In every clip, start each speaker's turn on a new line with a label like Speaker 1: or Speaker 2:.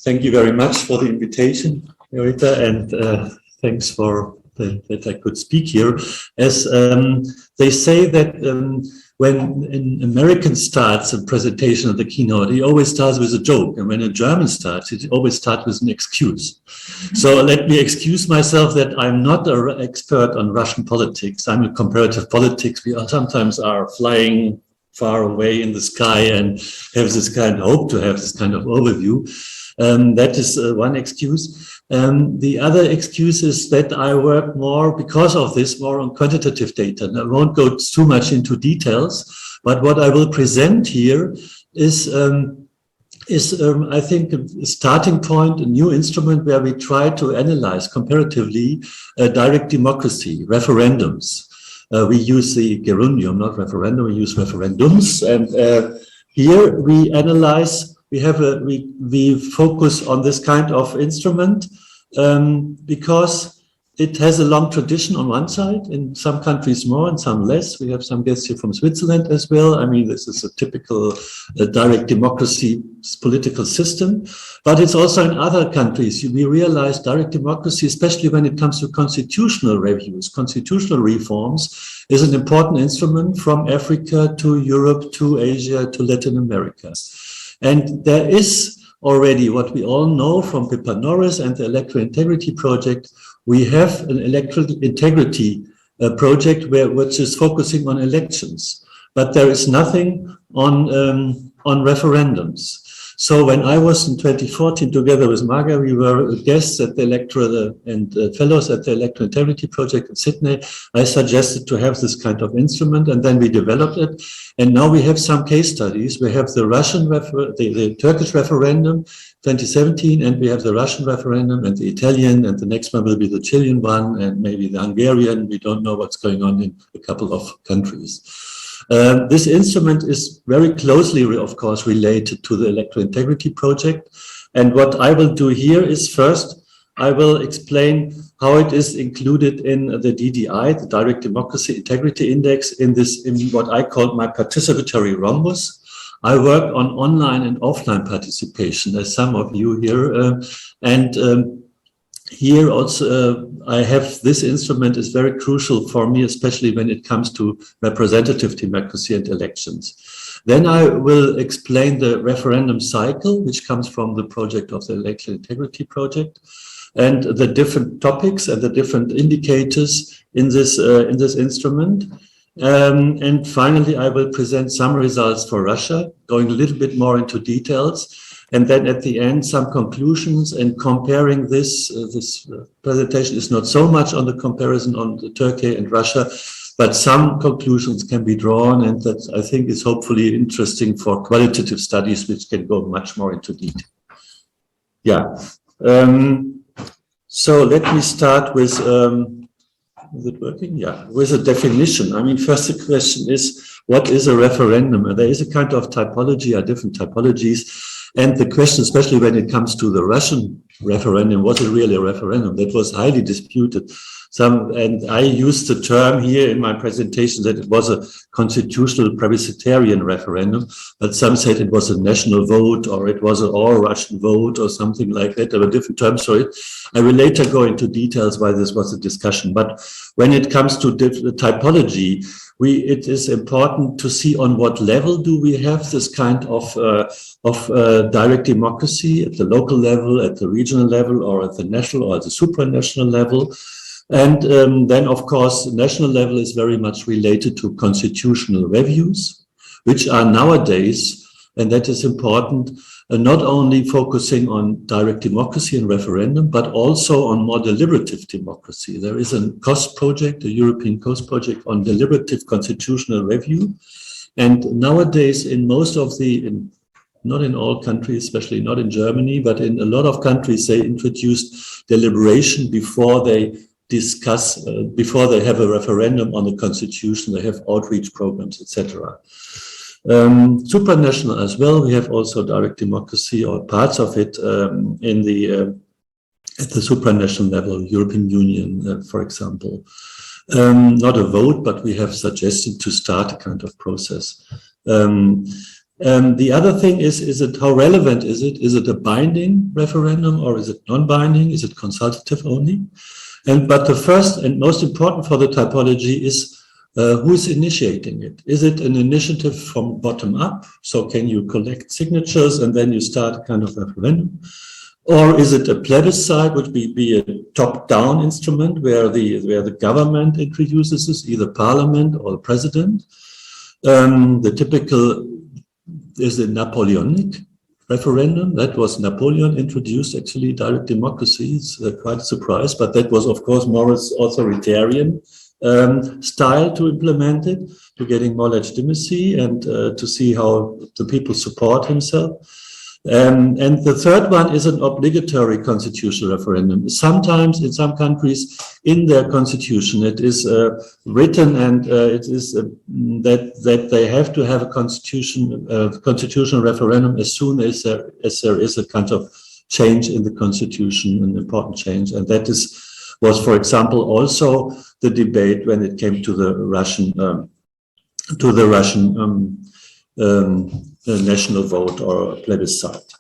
Speaker 1: Thank you very much for the invitation, Eureka, and thanks for that I could speak here. As they say that when an American starts a presentation of the keynote, he always starts with a joke, and when a German starts, it always starts with an excuse. So let me excuse myself that I'm not an expert on Russian politics. I'm a comparative politics. We sometimes are flying far away in the sky and have this kind of hope to have this kind of overview. That is one excuse. The other excuse is that I work more, because of this, more on quantitative data. And I won't go too much into details, but what I will present here is I think, a starting point, a new instrument where we try to analyze comparatively direct democracy, referendums. We use the gerundium, not referendum, we use referendums. And here we analyze. We focus on this kind of instrument because it has a long tradition on one side, in some countries more and some less. We have some guests here from Switzerland as well. I mean, this is a typical direct democracy political system, but it's also in other countries. We realize direct democracy, especially when it comes to constitutional reviews, constitutional reforms, is an important instrument from Africa to Europe to Asia to Latin America. And there is already, what we all know from Pippa Norris and the Electoral Integrity Project, we have an electoral integrity project which is focusing on elections, but there is nothing on referendums. So when I was in 2014 together with Marga, we were guests at the Electoral and fellows at the Electoral Integrity Project in Sydney. I suggested to have this kind of instrument, and then we developed it. And now we have some case studies. We have the the Turkish referendum 2017, and we have the Russian referendum and the Italian, and the next one will be the Chilean one, and maybe the Hungarian. We don't know what's going on in a couple of countries. This instrument is very closely, of course, related to the Electoral Integrity Project. And what I will do here is, first, I will explain how it is included in the DDI, the Direct Democracy Integrity Index, in what I call my participatory rhombus. I work on online and offline participation, as some of you here, here also, I have this instrument is very crucial for me, especially when it comes to representative democracy and elections. Then I will explain the referendum cycle, which comes from the project of the Electoral Integrity Project, and the different topics and the different indicators in this instrument. And finally, I will present some results for Russia, going a little bit more into details. And then at the end, some conclusions, and comparing this. This presentation is not so much on the comparison on the Turkey and Russia, but some conclusions can be drawn, and that I think is hopefully interesting for qualitative studies, which can go much more into detail. Yeah. So let me start with, is it working? Yeah, with a definition. I mean, first the question is, what is a referendum? There is a kind of typology, different typologies. And the question, especially when it comes to the Russian referendum, was it really a referendum? That was highly disputed. And I used the term here in my presentation that it was a constitutional Plebiscitarian referendum, but some said it was a national vote, or it was an all-Russian vote, or something like that. There were different terms for it. I will later go into details why this was a discussion. But when it comes to typology, it is important to see on what level do we have this kind of direct democracy, at the local level, at the regional level, or at the national or at the supranational level. And then, of course, the national level is very much related to constitutional reviews, which are nowadays, and that is important, not only focusing on direct democracy and referendum, but also on more deliberative democracy. There is a COST project, a European COST project on deliberative constitutional review. And nowadays, in most of not in all countries, especially not in Germany, but in a lot of countries, they introduced deliberation before they discuss, before they have a referendum on the constitution. They have outreach programs, etc. Supranational as well. We have also direct democracy, or parts of it, at the supranational level, European Union, for example. Not a vote, but we have suggested to start a kind of process. The other thing is it how relevant is it? Is it a binding referendum or is it non-binding? Is it consultative only? But the first and most important for the typology is who is initiating it? Is it an initiative from bottom up? So can you collect signatures and then you start a kind of referendum? Or is it a plebiscite, which would be a top-down instrument where the government introduces this, either parliament or the president? The typical is the Napoleonic referendum. That was Napoleon introduced actually direct democracy. It's quite a surprise, but that was of course more authoritarian style to implement it, to getting more legitimacy and to see how the people support himself. And the third one is an obligatory constitutional referendum. Sometimes in some countries in their constitution it is written and it is that they have to have a constitutional referendum as soon as there is a kind of change in the constitution, an important change, and that was for example also the debate when it came to the Russian national vote or plebiscite.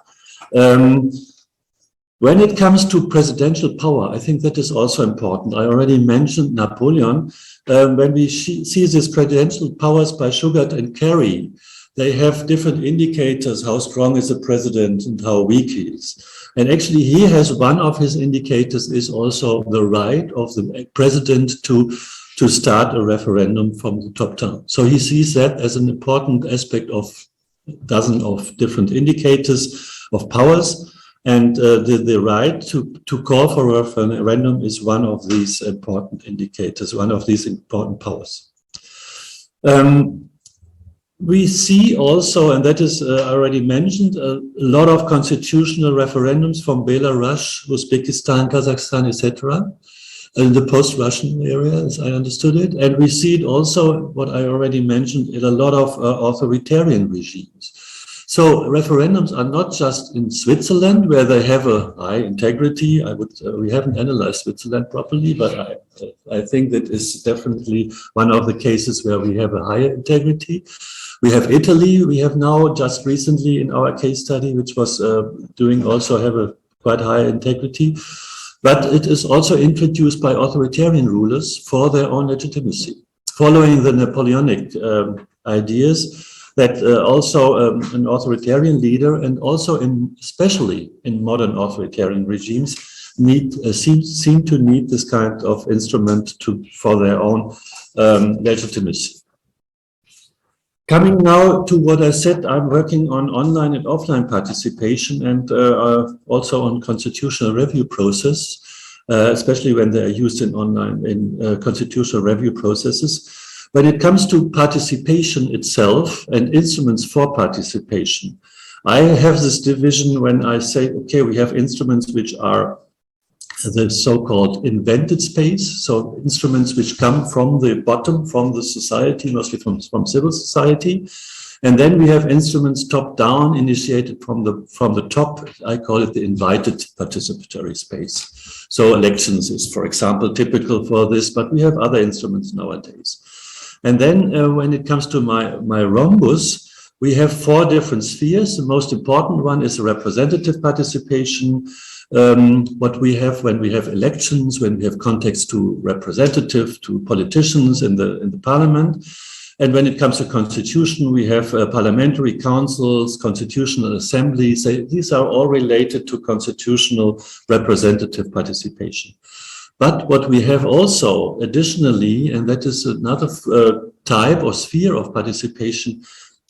Speaker 1: When it comes to presidential power, I think that is also important. I already mentioned Napoleon. When we see these presidential powers by Sugar and Kerry, they have different indicators, how strong is the president and how weak he is. And actually he has one of his indicators is also the right of the president to start a referendum from the top down. So he sees that as an important aspect of dozen of different indicators of powers, and the right to call for a referendum is one of these important indicators, one of these important powers. We see also, and that is already mentioned, a lot of constitutional referendums from Belarus, Uzbekistan, Kazakhstan, etc. in the post-Russian area, as I understood it. And we see it also, what I already mentioned, in a lot of authoritarian regimes. So referendums are not just in Switzerland, where they have a high integrity. We haven't analyzed Switzerland properly, but I think that is definitely one of the cases where we have a higher integrity. We have Italy. We have now just recently in our case study, which was also have a quite high integrity. But it is also introduced by authoritarian rulers for their own legitimacy, following the Napoleonic ideas that also an authoritarian leader and also especially in modern authoritarian regimes seem to need this kind of instrument for their own legitimacy. Coming now to what I said, I'm working on online and offline participation and also on constitutional review process, especially when they are used in constitutional review processes. When it comes to participation itself and instruments for participation, I have this division when I say, okay, we have instruments which are the so-called invented space, so instruments which come from the bottom, from the society, mostly from civil society. And then we have instruments top-down, initiated from the top. I call it the invited participatory space. So elections is, for example, typical for this, but we have other instruments nowadays. And then when it comes to my rhombus, we have 4 different spheres. The most important one is representative participation. What we have when we have elections, when we have context to representative, to politicians in the parliament. And when it comes to constitution, we have parliamentary councils, constitutional assemblies. These are all related to constitutional representative participation. But what we have also additionally, and that is another type or sphere of participation,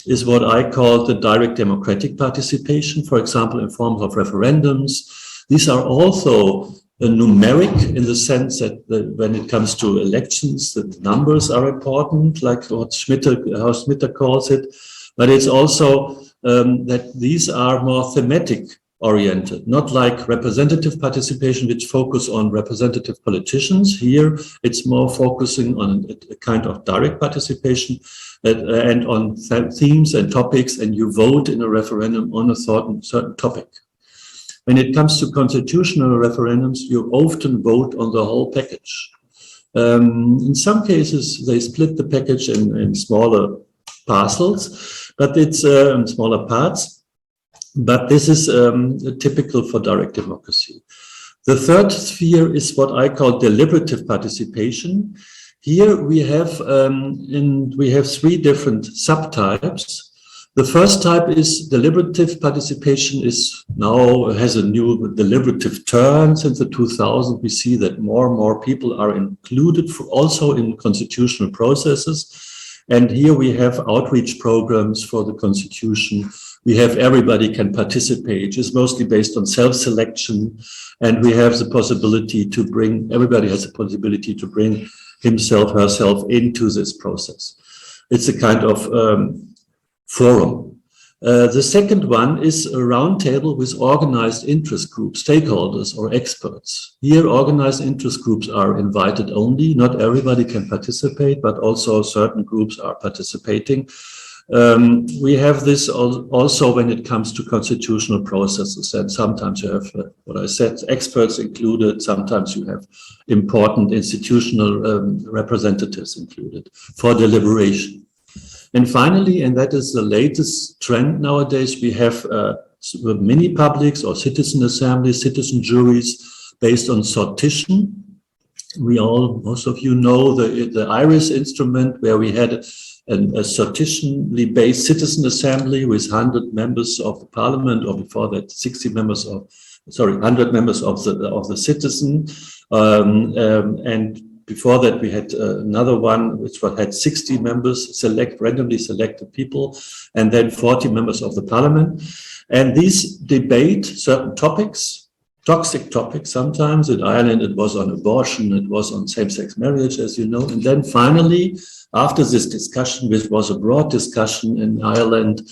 Speaker 1: is what I call the direct democratic participation, for example, in forms of referendums. These are also numeric in the sense that when it comes to elections, the numbers are important, like what how Schmitter calls it. But it's also that these are more thematic oriented, not like representative participation, which focus on representative politicians. Here, it's more focusing on a kind of direct participation and on themes and topics, and you vote in a referendum on a certain topic. When it comes to constitutional referendums, you often vote on the whole package. In some cases, they split the package in smaller parcels, but it's in smaller parts. But this is typical for direct democracy. The third sphere is what I call deliberative participation. Here we have three different subtypes. The first type is deliberative participation has a new deliberative turn since the 2000s. We see that more and more people are included also in constitutional processes. And here we have outreach programs for the constitution. We have everybody can participate. It's mostly based on self-selection. And we have the possibility to everybody has the possibility to bring himself, herself into this process. It's a kind of forum. The second one is a roundtable with organized interest groups, stakeholders or experts. Here, organized interest groups are invited only. Not everybody can participate, but also certain groups are participating. We have this also when it comes to constitutional processes, and sometimes you have, what I said, experts included, sometimes you have important institutional representatives included for deliberation. And finally, and that is the latest trend nowadays, we have mini publics or citizen assemblies, citizen juries based on sortition. Most of you know the IRIS instrument, where we had a sortitionally based citizen assembly with 100 members of the parliament, or before that 100 members of the citizen. And before that, we had another one which had 60 members, randomly selected people, and then 40 members of the parliament. And these debate certain topics, toxic topics sometimes. In Ireland, it was on abortion, it was on same-sex marriage, as you know. And then finally, after this discussion, which was a broad discussion in Ireland,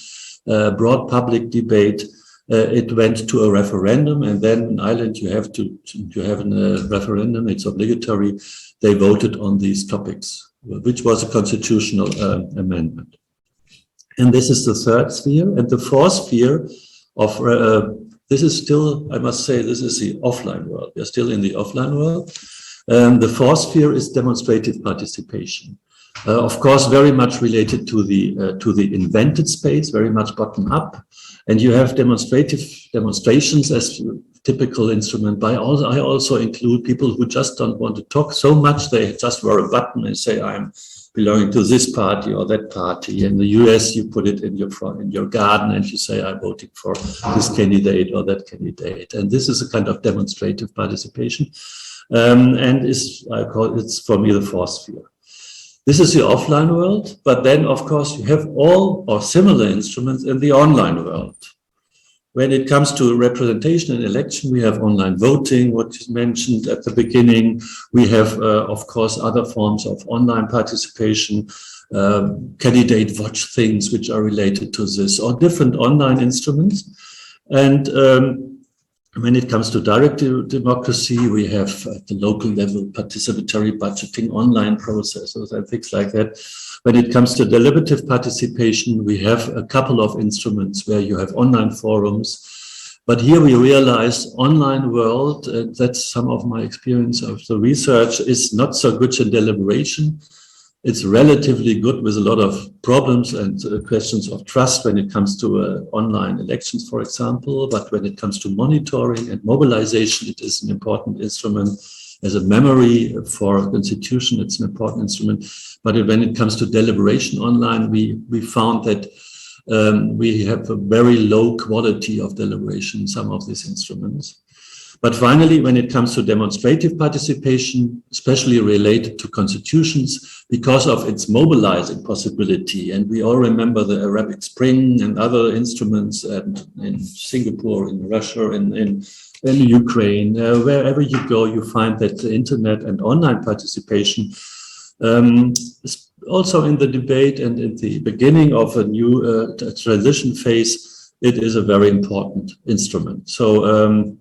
Speaker 1: broad public debate, it went to a referendum. And then in Ireland, you have a referendum, it's obligatory. They voted on these topics, which was a constitutional amendment. And this is the third sphere. And the fourth sphere of, this is still, I must say, this is the offline world. We're still in the offline world. The fourth sphere is demonstrative participation. Of course, very much related to the invented space, very much bottom up. And you have demonstrations as typical instrument. But I also include people who just don't want to talk so much. They just wear a button and say, I'm belonging to this party or that party. In the US, you put it in your garden and you say, I'm voting for this candidate or that candidate. And this is a kind of demonstrative participation. And it's for me the fourth sphere. This is the offline world, but then of course you have all or similar instruments in the online world. When it comes to representation and election, we have online voting, what is mentioned at the beginning. We have, of course, other forms of online participation, candidate watch things which are related to this, or different online instruments. And when it comes to direct democracy, we have at the local level participatory budgeting, online processes and things like that. When it comes to deliberative participation, we have a couple of instruments where you have online forums. But here we realize online world, that's some of my experience of the research, is not so good in deliberation. It's relatively good with a lot of problems and questions of trust when it comes to online elections, for example. But when it comes to monitoring and mobilization, it is an important instrument. As a memory for a constitution, it's an important instrument. But when it comes to deliberation online, we found that we have a very low quality of deliberation in some of these instruments. But finally, when it comes to demonstrative participation, especially related to constitutions, because of its mobilizing possibility, and we all remember the Arabic Spring and other instruments, and in Singapore, in Russia, in Ukraine, wherever you go, you find that the internet and online participation, also in the debate and in the beginning of a new transition phase, it is a very important instrument. So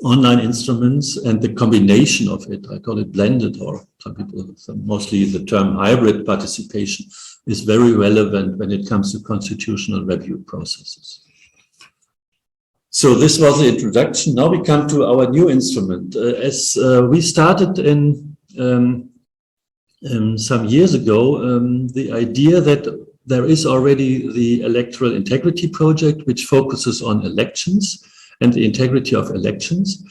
Speaker 1: online instruments and the combination of it, I call it blended, or some people, mostly the term hybrid participation, is very relevant when it comes to constitutional review processes. So this was the introduction. Now we come to our new instrument. As we started in some years ago, the idea that there is already the Electoral Integrity Project, which focuses on elections and the integrity of elections.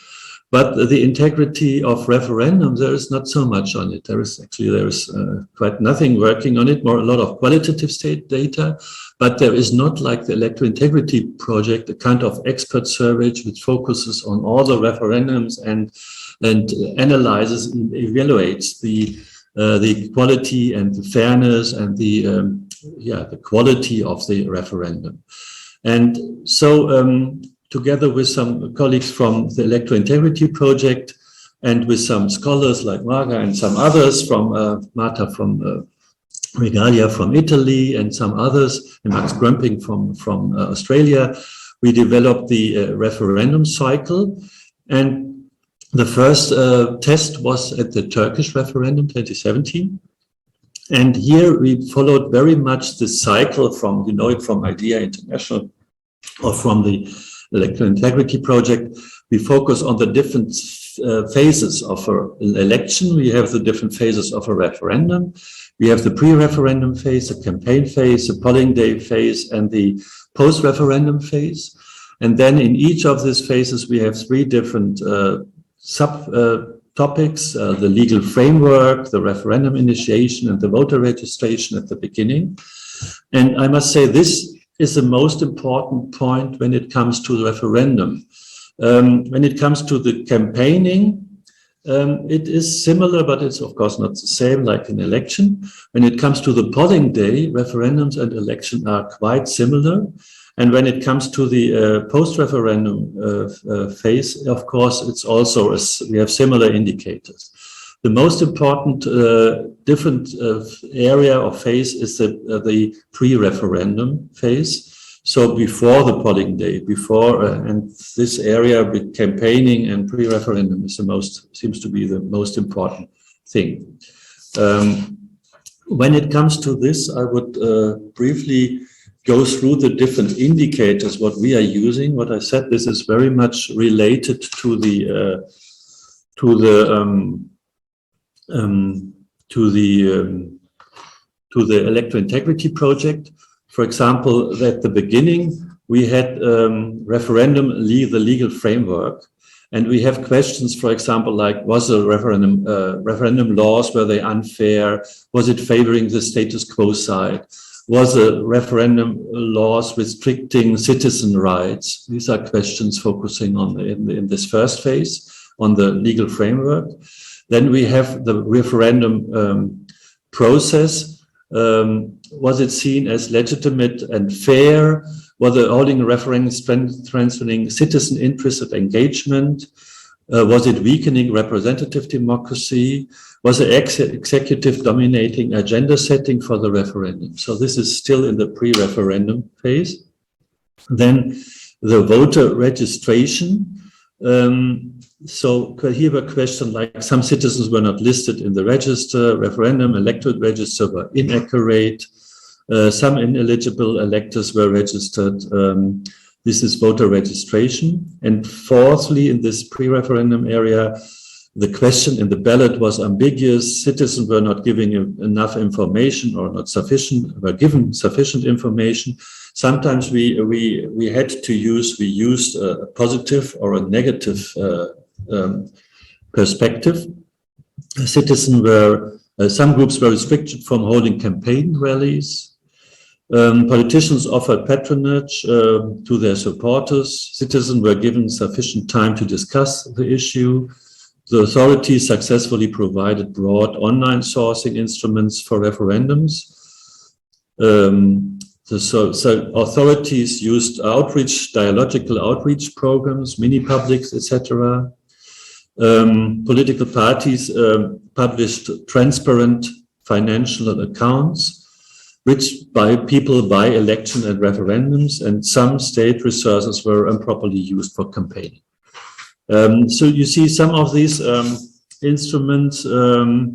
Speaker 1: But the integrity of referendum, there is not so much on it. There is quite nothing working on it, more a lot of qualitative state data, but there is not, like the Electoral Integrity Project, a kind of expert survey which focuses on all the referendums and analyzes and evaluates the quality and the fairness and the quality of the referendum. And so, together with some colleagues from the Electoral Integrity Project and with some scholars like Marga and some others from Marta from Regalia from Italy and some others, and Max Grumping from Australia, we developed the referendum cycle. And the first test was at the Turkish referendum 2017. And here we followed very much the cycle from, you know it from IDEA International or from the Electoral Integrity Project. We focus on the different phases of an election. We have the different phases of a referendum. We have the pre-referendum phase, the campaign phase, the polling day phase, and the post-referendum phase. And then in each of these phases, we have three different sub-topics, the legal framework, the referendum initiation, and the voter registration at the beginning. And I must say this is the most important point when it comes to the referendum. When it comes to the campaigning, it is similar, but it's of course not the same like an election. When it comes to the polling day, referendums and election are quite similar. And when it comes to the post-referendum phase, of course, it's also, we have similar indicators. The most important different area or phase is the pre-referendum phase. So before the polling day, and this area with campaigning and pre-referendum is seems to be the most important thing. When it comes to this, I would briefly go through the different indicators, what we are using. What I said, this is very much related to the Electoral Integrity Project. For example, at the beginning, we had referendum, the legal framework, and we have questions, for example, like, was the referendum laws, were they unfair? Was it favoring the status quo side? Was the referendum laws restricting citizen rights? These are questions focusing on in this first phase on the legal framework. Then we have the referendum process. Was it seen as legitimate and fair? Was the holding a referendum strengthening citizen interest and engagement? Was it weakening representative democracy? Was the executive dominating agenda setting for the referendum? So this is still in the pre-referendum phase. Then the voter registration. So here a question like, some citizens were not listed in the register, referendum, electorate register were inaccurate. Some ineligible electors were registered. This is voter registration. And fourthly, in this pre-referendum area, the question in the ballot was ambiguous. Citizens were not giving enough information or not sufficient, were given sufficient information. Sometimes we used a positive or a negative perspective. Some groups were restricted from holding campaign rallies. Politicians offered patronage to their supporters. Citizens were given sufficient time to discuss the issue. The authorities successfully provided broad online sourcing instruments for referendums. The authorities used dialogical outreach programs, mini-publics, etc. Political parties published transparent financial accounts, which people buy election and referendums, and some state resources were improperly used for campaigning. So you see some of these instruments were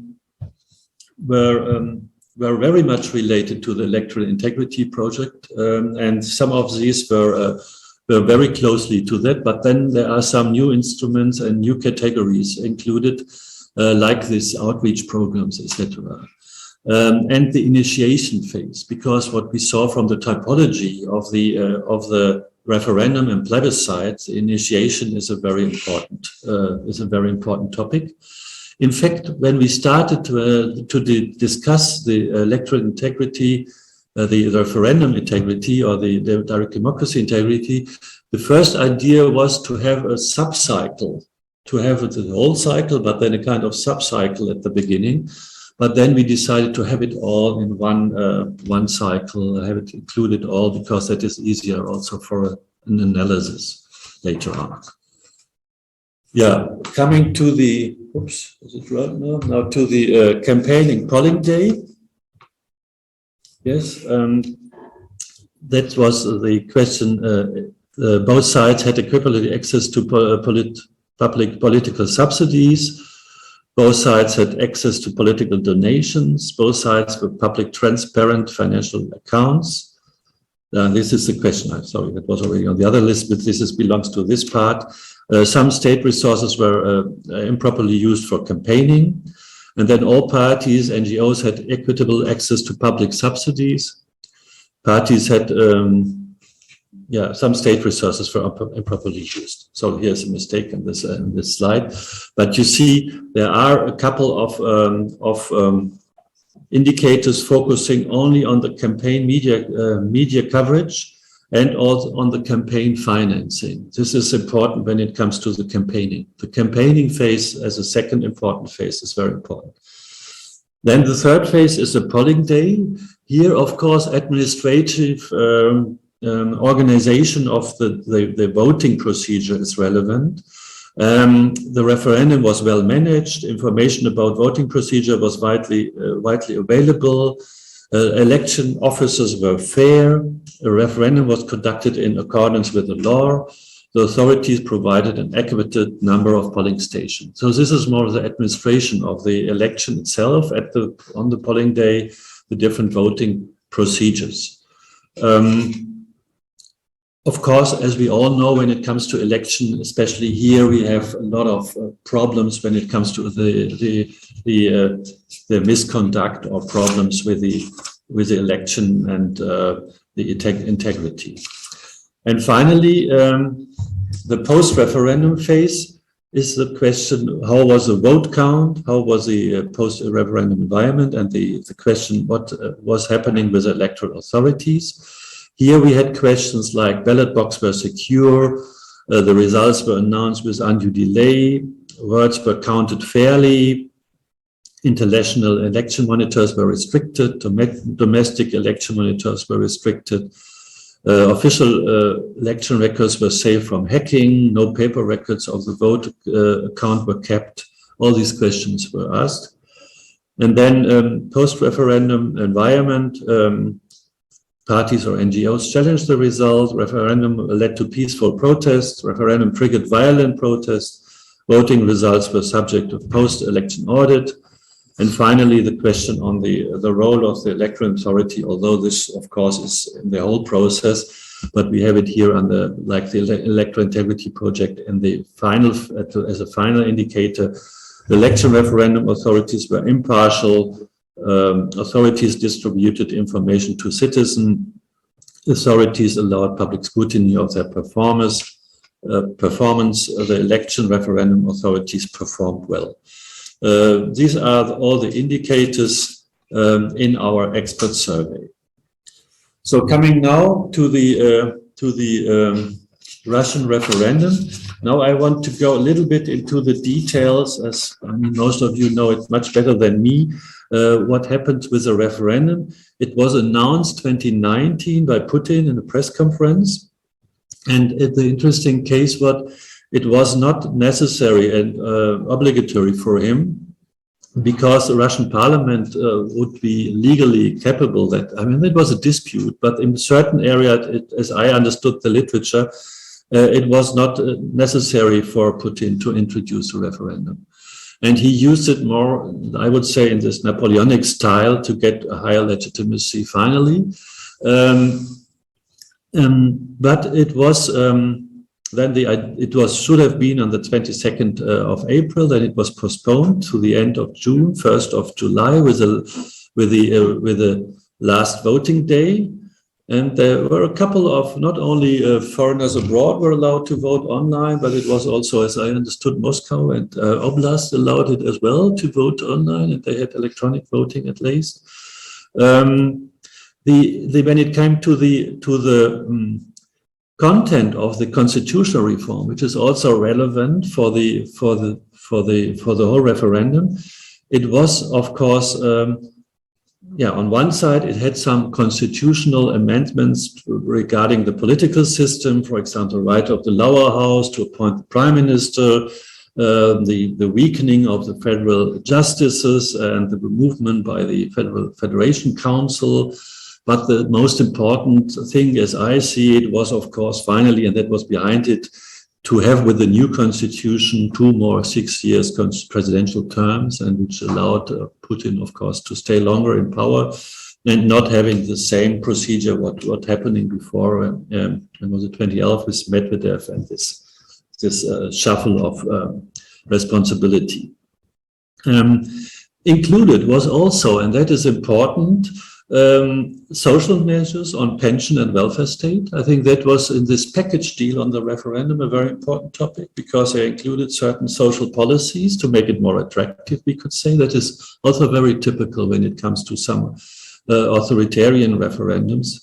Speaker 1: very much related to the Electoral Integrity Project, and some of these were very closely to that, but then there are some new instruments and new categories included, like these outreach programs, etc. and the initiation phase, because what we saw from the typology of the referendum and plebiscite, the initiation is a very important topic. In fact, when we started to discuss the electoral integrity, the referendum integrity, or the direct democracy integrity, the first idea was to have a sub-cycle, to have the whole cycle, but then a kind of sub-cycle at the beginning. But then we decided to have it all in one cycle, have it included all, because that is easier also for an analysis later on. Yeah, coming to the, oops, is it right now? Now to the campaigning polling day. Yes, that was the question. Both sides had equivalent access to public political subsidies. Both sides had access to political donations. Both sides were public, transparent financial accounts. This is the question. I'm sorry, that was already on the other list, but this belongs to this part. Some state resources were improperly used for campaigning. And then all parties, NGOs, had equitable access to public subsidies. Parties had some state resources were improperly used. So here's a mistake in this slide. But you see, there are a couple of indicators focusing only on the campaign media coverage and also on the campaign financing. This is important when it comes to the campaigning. The campaigning phase as a second important phase is very important. Then the third phase is the polling day. Here, of course, administrative organization of the voting procedure is relevant. The referendum was well managed. Information about voting procedure was widely available. Election officers were fair. A referendum was conducted in accordance with the law. The authorities provided an adequate number of polling stations. So this is more the administration of the election itself on the polling day, the different voting procedures. Of course, as we all know, when it comes to election, especially here, we have a lot of problems when it comes to the misconduct or problems with the election and the integrity. And finally, the post-referendum phase is the question: how was the vote count? How was the post-referendum environment? And the question: what was happening with electoral authorities? Here we had questions like ballot boxes were secure, the results were announced with undue delay, votes were counted fairly, international election monitors were restricted, domestic election monitors were restricted, official election records were saved from hacking, no paper records of the vote account were kept. All these questions were asked. And then post-referendum environment, parties or NGOs challenged the result. Referendum led to peaceful protests. Referendum triggered violent protests. Voting results were subject to post-election audit. And finally, the question on the role of the electoral authority, although this, of course, is in the whole process, but we have it here on the electoral integrity project in the final, as a final indicator. The election referendum authorities were impartial. Authorities distributed information to citizens. Authorities allowed public scrutiny of their performance. The election referendum authorities performed well. These are all the indicators in our expert survey. So coming now to the Russian referendum. Now I want to go a little bit into the details, as I mean, most of you know it much better than me. What happened with the referendum? It was announced 2019 by Putin in a press conference, and the interesting case was it was not necessary and obligatory for him, because the Russian parliament would be legally capable. That, I mean, it was a dispute, but in certain areas, as I understood the literature, it was not necessary for Putin to introduce a referendum. And he used it more, I would say, in this Napoleonic style to get a higher legitimacy finally. But it was should have been on the 22nd of April. Then it was postponed to the end of June, 1st of July, with with the last voting day. And there were a couple of, not only foreigners abroad were allowed to vote online, but it was also, as I understood, Moscow and Oblast allowed it as well to vote online, and they had electronic voting at least. When it came to the content of the constitutional reform, which is also relevant for the whole referendum, it was, of course, on one side, it had some constitutional amendments regarding the political system, for example, right of the lower house to appoint the prime minister, the weakening of the federal justices and the removal by the Federation Council. But the most important thing, as I see it, was, of course, finally, and that was behind it, to have with the new constitution 2 more 6 years presidential terms, and which allowed Putin, of course, to stay longer in power and not having the same procedure what happening before. And was it 2011 with Medvedev and this shuffle of responsibility. Included was also, and that is important, social measures on pension and welfare state. I think that was in this package deal on the referendum a very important topic, because they included certain social policies to make it more attractive, we could say. That is also very typical when it comes to some authoritarian referendums.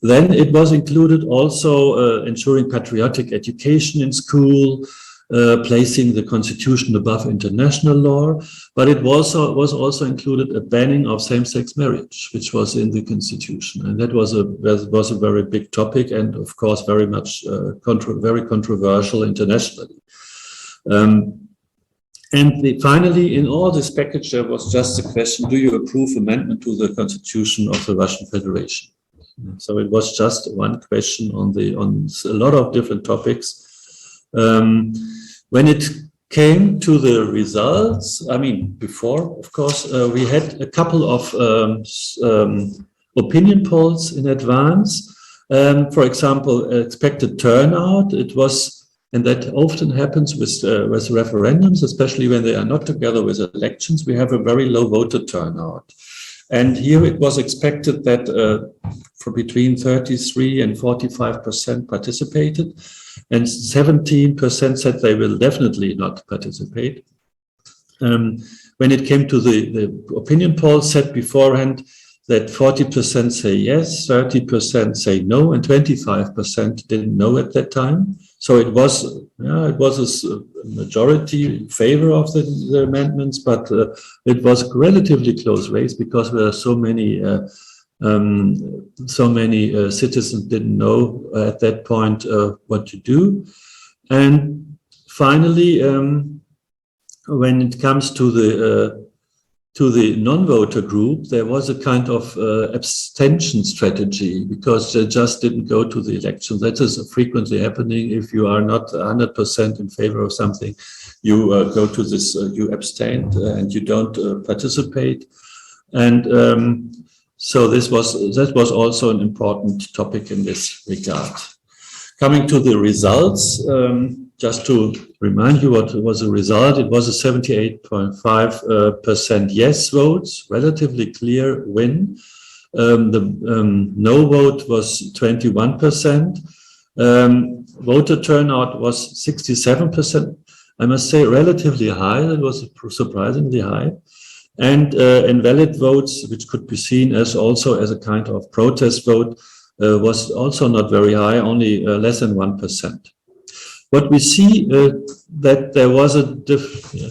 Speaker 1: Then it was included also ensuring patriotic education in school, placing the constitution above international law, but it was also included a banning of same-sex marriage, which was in the constitution, and that was a very big topic, and of course very much very controversial internationally. Finally, in all this package, there was just the question: do you approve amendment to the constitution of the Russian Federation? So it was just one question on a lot of different topics. When it came to the results, I mean, before, of course, we had a couple of opinion polls in advance. For example, expected turnout, it was, and that often happens with referendums, especially when they are not together with elections, we have a very low voter turnout. And here it was expected that for between 33 and 45% participated, and 17% said they will definitely not participate. When it came to the opinion poll, said beforehand that 40% say yes, 30% say no, and 25% didn't know at that time. So it was a majority in favor of the amendments, but it was a relatively close race, because there are so many citizens didn't know at that point what to do. And finally, when it comes to the non-voter group, there was a kind of abstention strategy, because they just didn't go to the election. That is frequently happening. If you are not 100% in favor of something, you go to this, you abstain and you don't participate. And so that was also an important topic in this regard. Coming to the results, just to remind you what was the result, it was a 78.5% yes votes, relatively clear win. The no vote was 21%. Voter turnout was 67%. I must say relatively high, that was surprisingly high. And invalid votes, which could be seen as also as a kind of protest vote, was also not very high, only less than 1%. What we see that there was I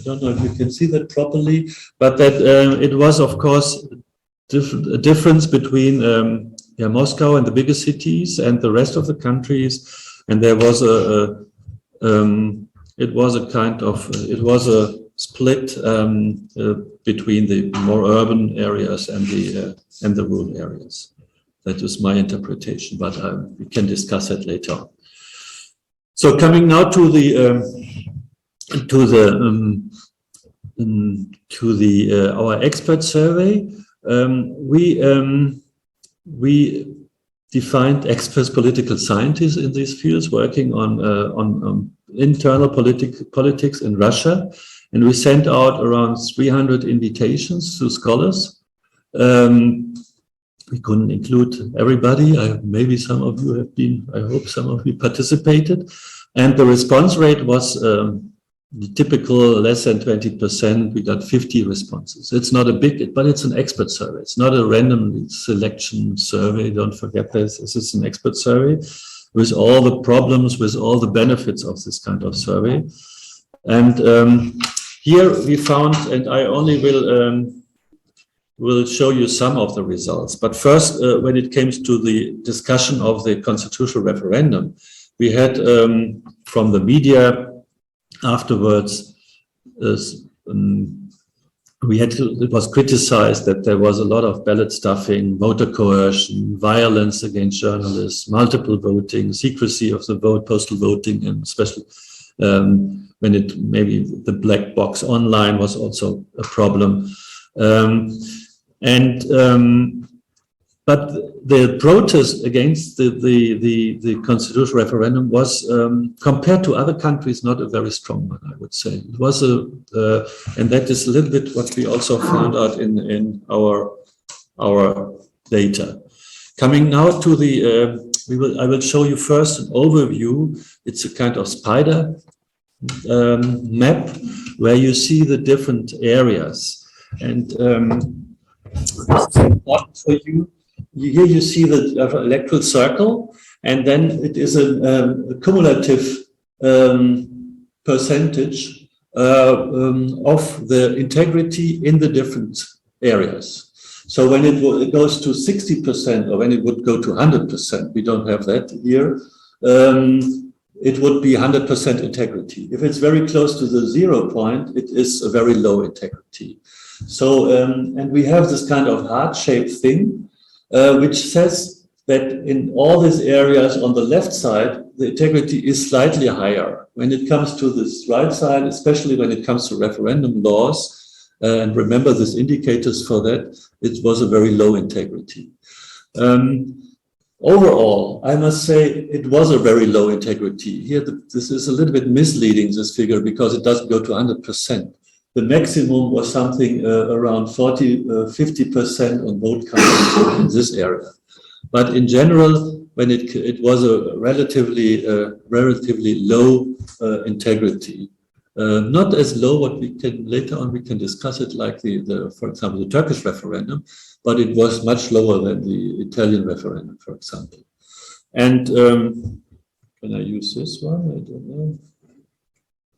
Speaker 1: don't know if you can see that properly, but that it was, of course, a difference between Moscow and the bigger cities and the rest of the countries, and there was a split between the more urban areas and the rural areas. That was my interpretation, but we can discuss it later on. So coming now to our expert survey, we defined experts, political scientists in these fields, working on internal politics in Russia. And we sent out around 300 invitations to scholars We couldn't include everybody. Maybe some of you have been, I hope some of you participated. And the response rate was the typical less than 20%. We got 50 responses. It's not a big, but it's an expert survey. It's not a random selection survey. Don't forget this. This is an expert survey with all the problems, with all the benefits of this kind of survey. And here we found, and I only will show you some of the results. But first, when it came to the discussion of the constitutional referendum, we had from the media afterwards, it was criticized that there was a lot of ballot stuffing, voter coercion, violence against journalists, multiple voting, secrecy of the vote, postal voting, and especially when it maybe the black box online was also a problem. But the protest against the constitutional referendum was, compared to other countries, not a very strong one, I would say. It was and that is a little bit what we also found out in our data. Coming now to the, I will show you first an overview. It's a kind of spider map where you see the different areas. And it's important for you. Here you see the electoral circle, and then it is a cumulative percentage of the integrity in the different areas. So when it goes to 60%, or when it would go to 100%, we don't have that here, it would be 100% integrity. If it's very close to the 0 point, it is a very low integrity. So, and we have this kind of heart-shaped thing, which says that in all these areas on the left side, the integrity is slightly higher. When it comes to this right side, especially when it comes to referendum laws, and remember these indicators for that, it was a very low integrity. Overall, I must say it was a very low integrity. Here, this is a little bit misleading, this figure, because it doesn't go to 100%. The maximum was something around 50% on vote counting in this area. But in general, when it was a relatively low integrity. Not as low, what we can later on we can discuss it, like for example, the Turkish referendum, but it was much lower than the Italian referendum, for example. And can I use this one? I don't know.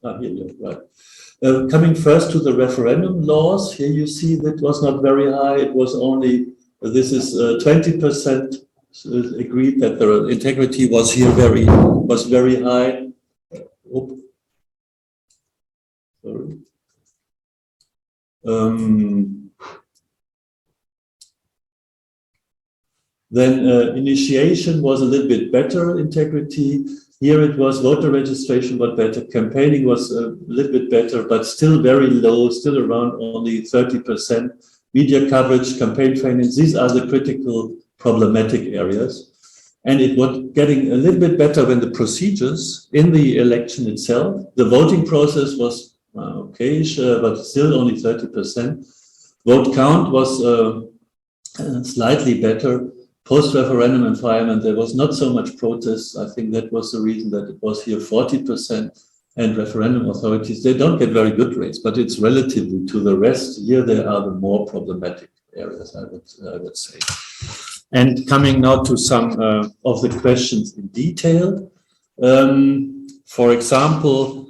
Speaker 1: Ah, here you are, right. Coming first to the referendum laws, here you see that was not very high. It was only, this is 20% agreed that the integrity was here very high. Oops. Sorry. Then initiation was a little bit better integrity. Here it was voter registration, but better. Campaigning was a little bit better, but still very low, still around only 30%. Media coverage, campaign finance, these are the critical problematic areas. And it was getting a little bit better when the procedures in the election itself, the voting process was okay, but still only 30%. Vote count was slightly better. Post-referendum environment, there was not so much protest. I think that was the reason that it was here 40%. And referendum authorities, they don't get very good rates, but it's relatively to the rest. Here they are the more problematic areas, I would say. And coming now to some of the questions in detail. For example,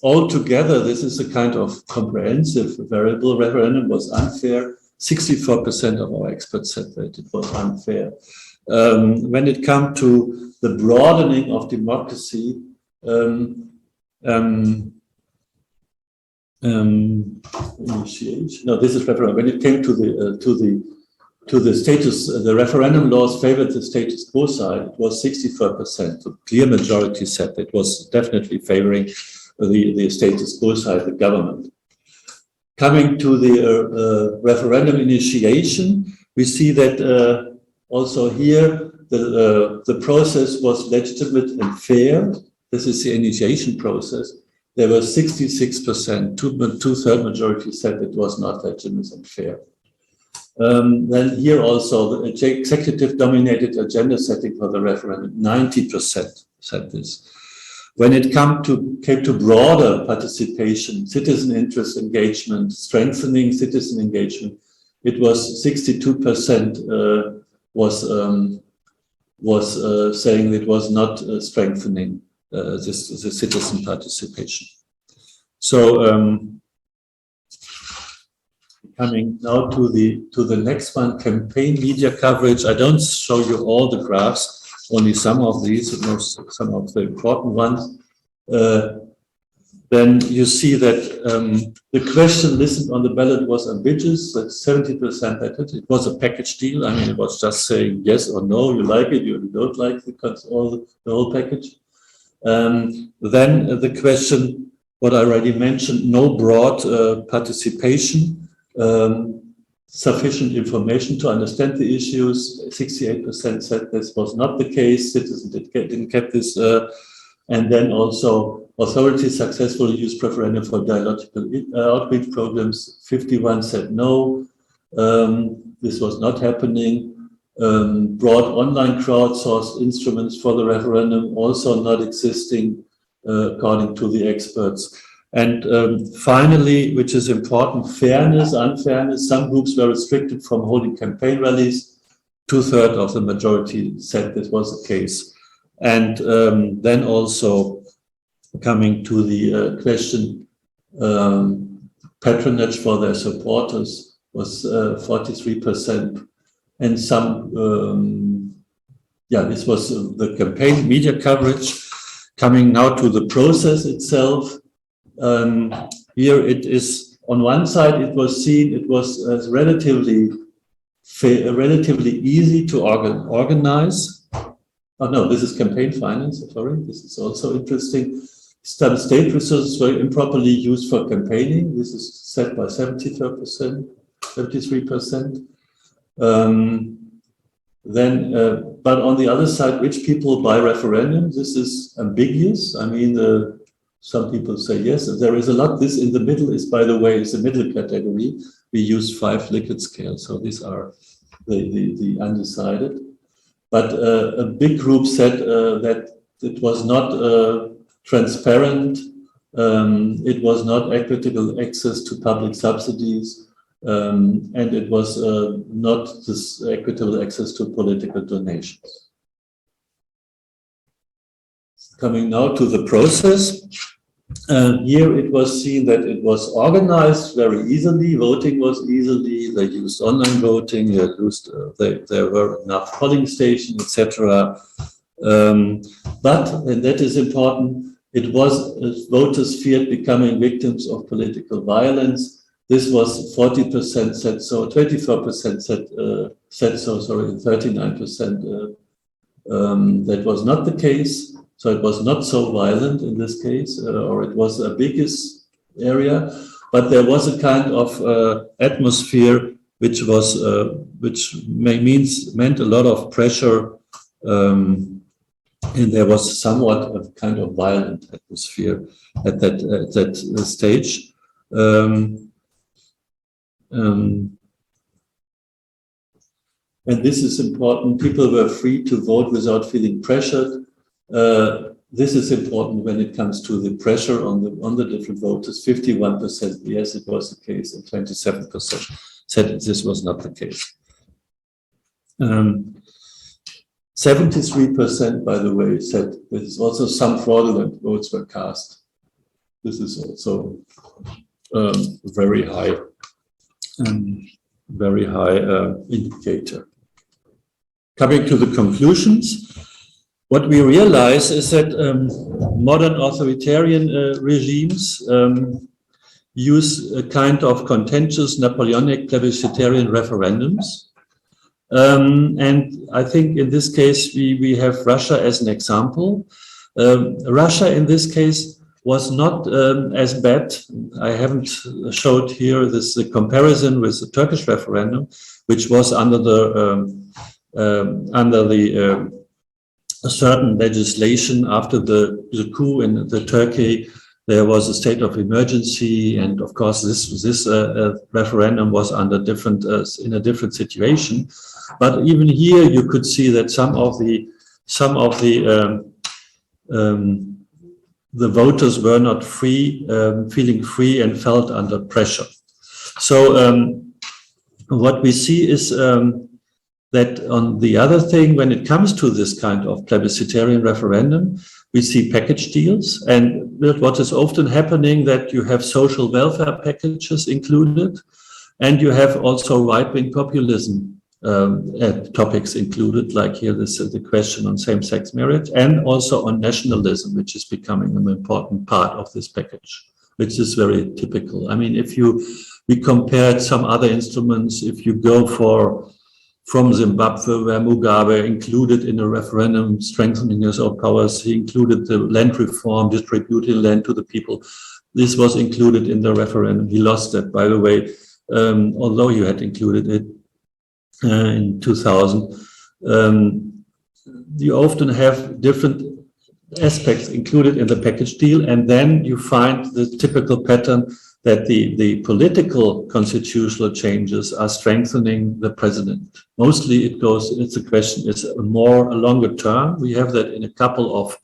Speaker 1: altogether, this is a kind of comprehensive variable. Referendum was unfair. 64% of our experts said that it was unfair. When it comes to the broadening of democracy, initiation. No, this is referendum. When it came to the status, the referendum laws favored the status quo side. It was 64%. The clear majority said it was definitely favoring the status quo side, the government. Coming to the referendum initiation, we see that also here the process was legitimate and fair. This is the initiation process. There was 66%, two-thirds majority said it was not legitimate and fair. Then here also the executive-dominated agenda setting for the referendum, 90% said this. When it came to broader participation, citizen interest engagement, strengthening citizen engagement, it was 62% was saying it was not strengthening the citizen participation. So coming now to the next one, campaign media coverage. I don't show you all the graphs, only some of these, some of the important ones. Then you see that the question listed on the ballot was ambiguous, that 70% that it was a package deal. I mean, it was just saying yes or no, you like it, you don't like it, the whole package. Then the question, what I already mentioned, no broad participation, sufficient information to understand the issues. 68% said this was not the case, citizens didn't get this. And then also authorities successfully used Prereferendum for dialogical outreach programs. 51 said no, this was not happening. Broad online crowdsourced instruments for the referendum also not existing, according to the experts. And finally, which is important, fairness, unfairness. Some groups were restricted from holding campaign rallies. 2/3 of the majority said this was the case. And then also coming to the question, patronage for their supporters was 43%. And some, this was the campaign media coverage. Coming now to the process itself. Here it is, on one side it was seen, it was relatively easy to organize. Oh no, this is campaign finance, sorry, this is also interesting. Some state resources were improperly used for campaigning. This is set by 73%. But on the other side, rich people buy referendum. This is ambiguous. I mean, some people say yes, there is a lot. This in the middle is, by the way, is the middle category. We use 5 Likert scales, so these are the undecided. But a big group said that it was not transparent, it was not equitable access to public subsidies, and it was not this equitable access to political donations. Coming now to the process. Here it was seen that it was organized very easily, voting was easily, they used online voting, there were enough polling stations, etc. But, and that is important, it was voters feared becoming victims of political violence. This was 40% said so, 24% said so, sorry, 39% that was not the case. So it was not so violent in this case, or it was a biggest area, but there was a kind of atmosphere which was, meant a lot of pressure, and there was somewhat a kind of violent atmosphere at that stage. And this is important. People were free to vote without feeling pressured. This is important when it comes to the pressure on the different voters. 51% yes, it was the case, and 27% said this was not the case. 73%, by the way, said there is also some fraudulent votes were cast. This is also very high indicator. Coming to the conclusions. What we realize is that modern authoritarian regimes use a kind of contentious Napoleonic plebiscitarian referendums. And I think in this case, we have Russia as an example. Russia in this case was not as bad. I haven't showed here the comparison with the Turkish referendum, which was under a certain legislation after the coup in the Turkey. there was a state of emergency, and of course this referendum was under different in a different situation. But even here, you could see that some of the voters were not free, feeling free, and felt under pressure. So what we see is that on the other thing, when it comes to this kind of plebiscitarian referendum, we see package deals, and what is often happening that you have social welfare packages included, and you have also right-wing populism topics included, like here this is the question on same-sex marriage, and also on nationalism, which is becoming an important part of this package, which is very typical. I mean, we compared some other instruments, if you go from Zimbabwe, where Mugabe included in a referendum strengthening his own powers, he included the land reform, distributing land to the people. This was included in the referendum. He lost that, by the way, although he had included it in 2000. You often have different aspects included in the package deal, and then you find the typical pattern that the political constitutional changes are strengthening the president. Mostly it's a question, it's a longer term. We have that in a couple of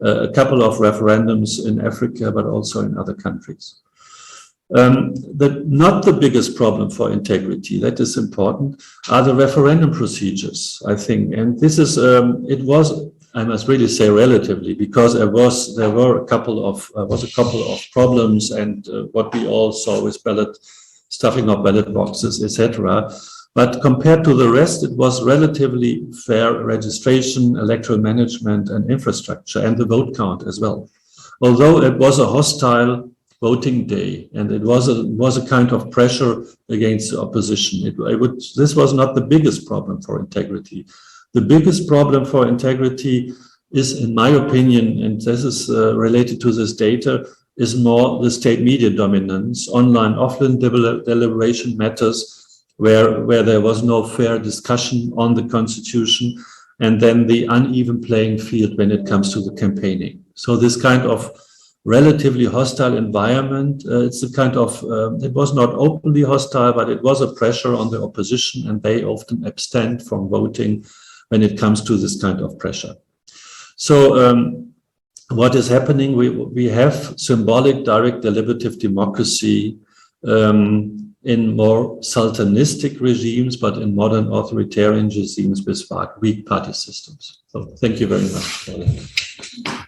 Speaker 1: referendums in Africa, but also in other countries. Not the biggest problem for integrity, that is important, are the referendum procedures, I think. And this is, I must really say relatively, because there were a couple of problems, and what we all saw was stuffing of ballot boxes, etc. But compared to the rest, it was relatively fair registration, electoral management, and infrastructure, and the vote count as well. Although it was a hostile voting day, and it was a kind of pressure against the opposition. This was not the biggest problem for integrity. The biggest problem for integrity is, in my opinion, and this is related to this data, is more the state media dominance, online, offline deliberation matters, where there was no fair discussion on the constitution, and then the uneven playing field when it comes to the campaigning. So this kind of relatively hostile environment, it's a kind of, it was not openly hostile, but it was a pressure on the opposition, and they often abstained from voting when it comes to this kind of pressure. So what is happening? We have symbolic direct deliberative democracy in more sultanistic regimes, but in modern authoritarian regimes with weak party systems. So thank you very much for that.